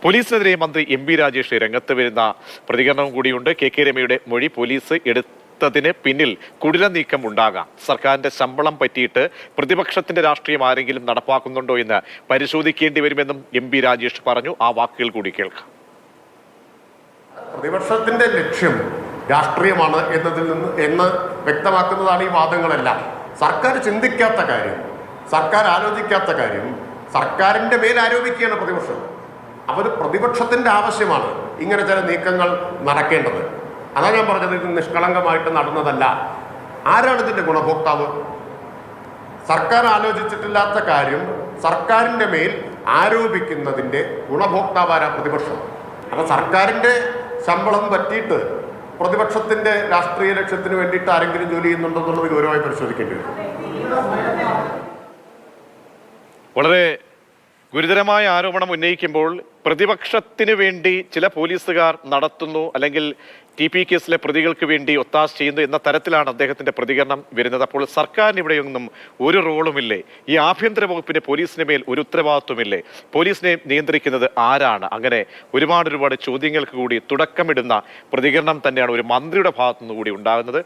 പോലീസിനെതിരെ മന്ത്രി എം.പി. രാജേഷ് രംഗത്ത് വരുന്ന പ്രതികരണവും കൂടിയുണ്ട്. കെ രമയുടെ മൊഴി പോലീസ് എടുത്തതിന് പിന്നിൽ കുടില നീക്കം ഉണ്ടാകാം. സർക്കാരിന്റെ ശമ്പളം പറ്റിയിട്ട് പ്രതിപക്ഷത്തിന്റെ രാഷ്ട്രീയം ആരെങ്കിലും നടപ്പാക്കുന്നുണ്ടോ എന്ന് പരിശോധിക്കേണ്ടി വരുമെന്നും എം.പി. രാജേഷ് പറഞ്ഞു. ആ വാക്കുകൾ കൂടി കേൾക്കാം. പ്രതിപക്ഷത്തിന്റെ ലക്ഷ്യം രാഷ്ട്രീയമാണ് എന്ന് വ്യക്തമാക്കുന്നതാണ് ഈ വാദങ്ങളെല്ലാം. സർക്കാർ ചിന്തിക്കാത്ത കാര്യം, സർക്കാർ ആലോചിക്കാത്ത കാര്യം സർക്കാരിന്റെ മേൽ ആരോപിക്കുകയാണ് പ്രതിപക്ഷം. അവർ പ്രതിപക്ഷത്തിന്റെ ആവശ്യമാണ് ഇങ്ങനെ ചില നീക്കങ്ങൾ നടക്കേണ്ടത്. അതാ ഞാൻ പറഞ്ഞത്, ഇത് നിഷ്കളങ്കമായിട്ട് നടന്നതല്ല. ആരാണ് ഇതിന്റെ ഗുണഭോക്താവ്? സർക്കാർ ആലോചിച്ചിട്ടില്ലാത്ത കാര്യം സർക്കാരിന്റെ മേൽ ആരോപിക്കുന്നതിന്റെ ഗുണഭോക്താവാരാ? പ്രതിപക്ഷം. അപ്പൊ സർക്കാരിന്റെ ശമ്പളം പറ്റിയിട്ട് പ്രതിപക്ഷത്തിന്റെ രാഷ്ട്രീയ ലക്ഷ്യത്തിന് വേണ്ടിയിട്ട് ആരെങ്കിലും ജോലി ചെയ്യുന്നുണ്ടോ എന്നുള്ളത് ഗൗരവമായി പരിശോധിക്കേണ്ടി വരും. വളരെ ഗുരുതരമായ ആരോപണം ഉന്നയിക്കുമ്പോൾ പ്രതിപക്ഷത്തിന് വേണ്ടി ചില പോലീസുകാർ നടത്തുന്നു, അല്ലെങ്കിൽ TP കേസിലെ പ്രതികൾക്ക് വേണ്ടി ഒത്താശ ചെയ്യുന്നു എന്ന തരത്തിലാണ് അദ്ദേഹത്തിന്റെ പ്രതികരണം വരുന്നത്. അപ്പോൾ സർക്കാരിന് ഇവിടെയൊന്നും ഒരു റോളുമില്ലേ? ഈ ആഭ്യന്തര വകുപ്പിന് പോലീസിന് മേൽ ഒരു ഉത്തരവാദിത്വമില്ലേ? പോലീസിനെ നിയന്ത്രിക്കുന്നത് ആരാണ്? അങ്ങനെ ഒരുപാട് ചോദ്യങ്ങൾക്ക് കൂടി തുടക്കമിടുന്ന പ്രതികരണം തന്നെയാണ് ഒരു മന്ത്രിയുടെ ഭാഗത്തുനിന്ന് കൂടി ഉണ്ടാകുന്നത്.